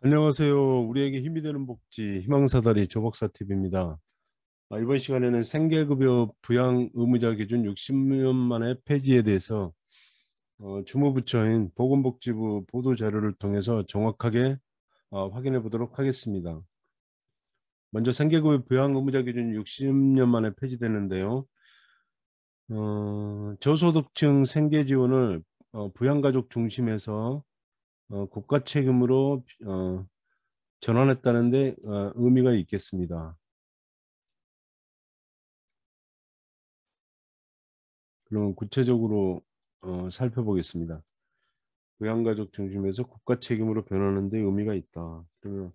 안녕하세요. 우리에게 힘이 되는 복지 희망사다리 조박사 TV입니다. 이번 시간에는 생계급여 부양 의무자 기준 60년 만에 폐지에 대해서 주무부처인 보건복지부 보도 자료를 통해서 정확하게 확인해 보도록 하겠습니다. 먼저 생계급여 부양 의무자 기준 60년 만에 폐지되는데요. 저소득층 생계 지원을 부양가족 중심에서 국가 책임으로 전환했다는데 의미가 있겠습니다. 그러면 구체적으로 살펴보겠습니다. 부양가족 중심에서 국가 책임으로 변하는 데 의미가 있다. 그러면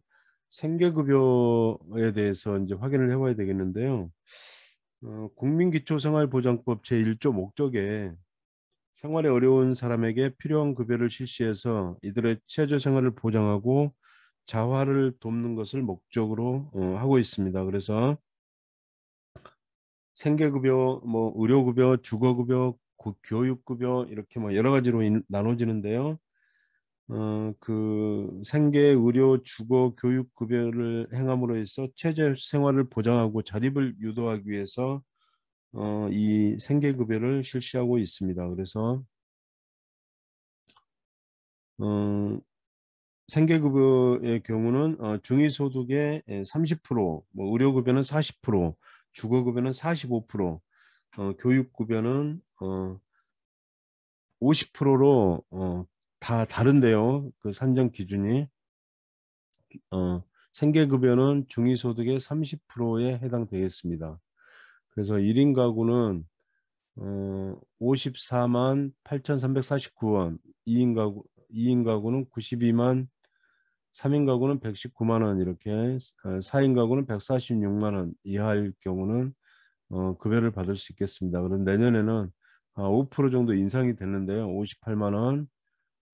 생계급여에 대해서 이제 확인을 해봐야 되겠는데요. 국민기초생활보장법 제1조 목적에 생활이 어려운 사람에게 필요한 급여를 실시해서 이들의 최저생활을 보장하고 자활을 돕는 것을 목적으로 하고 있습니다. 그래서 생계급여, 뭐 의료급여, 주거급여, 교육급여 이렇게 뭐 여러 가지로 나눠지는데요. 그 생계, 의료, 주거, 교육급여를 행함으로 해서 체제 생활을 보장하고 자립을 유도하기 위해서 이 생계급여를 실시하고 있습니다. 그래서 어, 생계급여의 경우는 중위소득의 30%, 뭐 의료급여는 40%, 주거급여는 45%, 교육급여는 50%로 다 다른데요. 그 산정 기준이 생계급여는 중위소득의 30%에 해당되겠습니다. 그래서 1인 가구는 54만 8,349원, 2인 가구는 92만, 3인 가구는 119만 원 이렇게 4인 가구는 146만 원 이하일 경우는 급여를 받을 수 있겠습니다. 그럼 내년에는 5% 정도 인상이 됐는데요. 58만 원,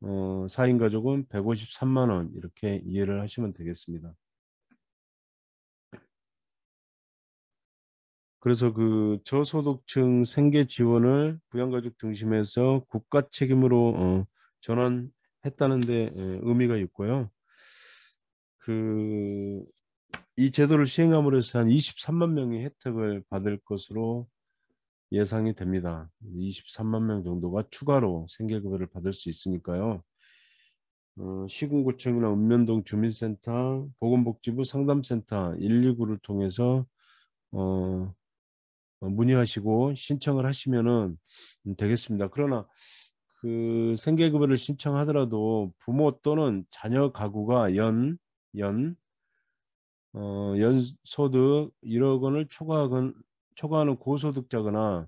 4인 가족은 153만 원 이렇게 이해를 하시면 되겠습니다. 그래서 그 저소득층 생계 지원을 부양가족 중심에서 국가 책임으로 전환했다는 데 의미가 있고요. 그 이 제도를 시행함으로 해서 한 23만 명이 혜택을 받을 것으로 예상이 됩니다. 23만 명 정도가 추가로 생계급여를 받을 수 있으니까요. 시군구청이나 읍면동 주민센터, 보건복지부 상담센터 129를 통해서 어, 문의하시고 신청을 하시면은 되겠습니다. 그러나 그 생계급여를 신청하더라도 부모 또는 자녀 가구가 연소득 1억 원을 초과하는 고소득자거나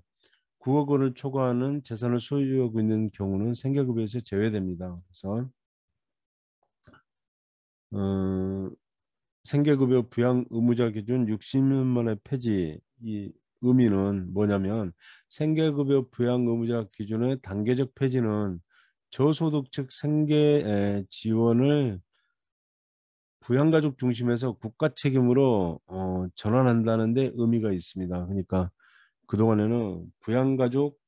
9억 원을 초과하는 재산을 소유하고 있는 경우는 생계급여에서 제외됩니다. 그래서 어, 생계급여 부양 의무자 기준 60년 만에 폐지 이 의미는 뭐냐면 생계급여 부양 의무자 기준의 단계적 폐지는 저소득 즉 생계 지원을 부양가족 중심에서 국가 책임으로 전환한다는 데 의미가 있습니다. 그러니까 그동안에는 부양가족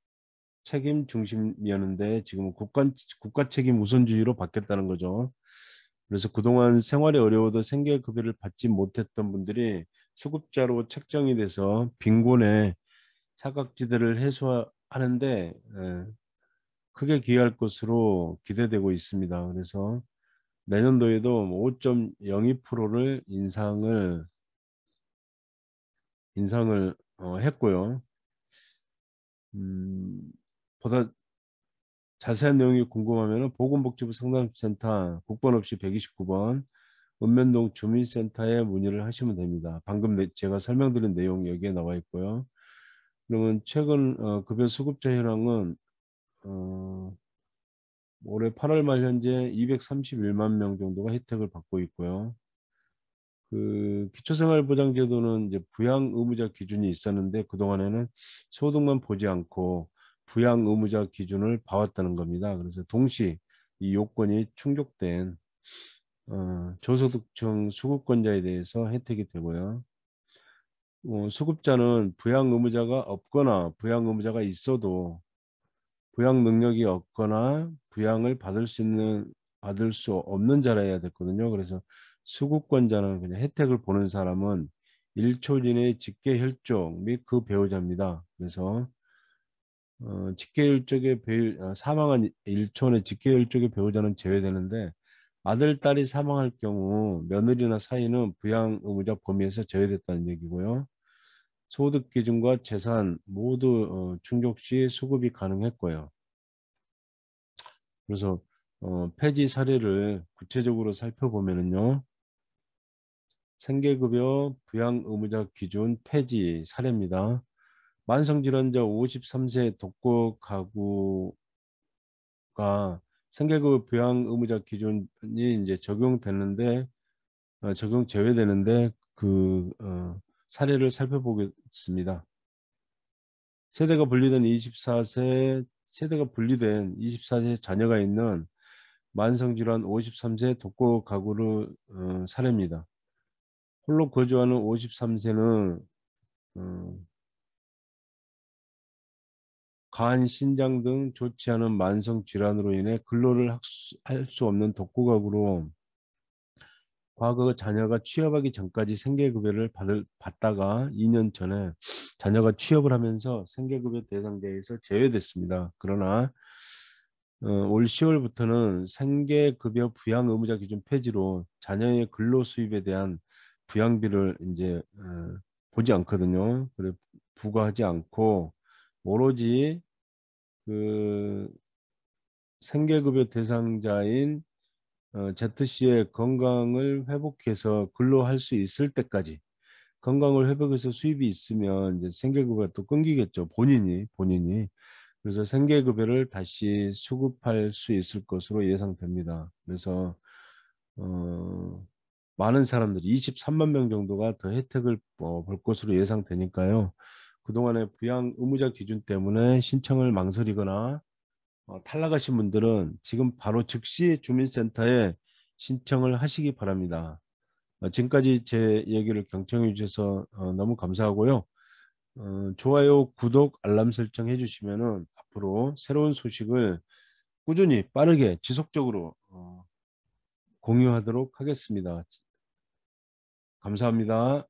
책임 중심이었는데 지금은 국가 책임 우선주의로 바뀌었다는 거죠. 그래서 그동안 생활이 어려워도 생계급여를 받지 못했던 분들이 수급자로 책정이 돼서 빈곤의 사각지대를 해소하는데 크게 기여할 것으로 기대되고 있습니다. 그래서 내년도에도 5.02%를 인상을 했고요. 음, 보다 자세한 내용이 궁금하면 보건복지부 상담센터 국번 없이 129번 읍면동 주민센터에 문의를 하시면 됩니다. 방금 제가 설명드린 내용 여기에 나와 있고요. 그러면 최근 급여 수급자 현황은 어, 올해 8월 말 현재 231만 명 정도가 혜택을 받고 있고요. 그 기초생활보장제도는 이제 부양 의무자 기준이 있었는데 그동안에는 소득만 보지 않고 부양 의무자 기준을 봐왔다는 겁니다. 그래서 동시 이 요건이 충족된 저소득층 수급권자에 대해서 혜택이 되고요. 수급자는 부양 의무자가 없거나 부양 의무자가 있어도 부양 능력이 없거나 부양을 받을 수 있는 받을 수 없는 자라야 됐거든요. 그래서 수급권자는 그냥 혜택을 보는 사람은 1초 이내의 직계 혈족 및 그 배우자입니다. 그래서 직계 혈족의 사망한 1초 내 직계 혈족의 배우자는 제외되는데 아들, 딸이 사망할 경우 며느리나 사위는 부양 의무자 범위에서 제외됐다는 얘기고요. 소득 기준과 재산 모두 충족 시 수급이 가능했고요. 그래서 폐지 사례를 구체적으로 살펴보면은요. 생계급여 부양 의무자 기준 폐지 사례입니다. 만성질환자 53세 독거 가구가 생계급여 부양 의무자 기준이 이제 적용되는데 적용 제외되는데 사례를 살펴보겠습니다. 세대가 분리된 24세 자녀가 있는 만성질환 53세 독거 가구를 사례입니다. 홀로 거주하는 53세는 간, 신장 등 좋지 않은 만성 질환으로 인해 근로를 할 수 없는 독거 가구로 과거 자녀가 취업하기 전까지 생계급여를 받다가 2년 전에 자녀가 취업을 하면서 생계급여 대상자에서 제외됐습니다. 그러나 올 10월부터는 생계급여 부양 의무자 기준 폐지로 자녀의 근로 수입에 대한 부양비를 이제 보지 않거든요. 그래 부과하지 않고 오로지 그 생계급여 대상자인 ZC의 건강을 회복해서 근로할 수 있을 때까지 건강을 회복해서 수입이 있으면 이제 생계급여가 또 끊기겠죠. 본인이. 그래서 생계급여를 다시 수급할 수 있을 것으로 예상됩니다. 그래서 많은 사람들이 23만 명 정도가 더 혜택을 볼 것으로 예상되니까요. 그동안의 부양 의무자 기준 때문에 신청을 망설이거나 탈락하신 분들은 지금 바로 즉시 주민센터에 신청을 하시기 바랍니다. 지금까지 제 얘기를 경청해 주셔서 너무 감사하고요. 좋아요, 구독, 알람 설정 해주시면은 앞으로 새로운 소식을 꾸준히 빠르게 지속적으로 공유하도록 하겠습니다. 감사합니다.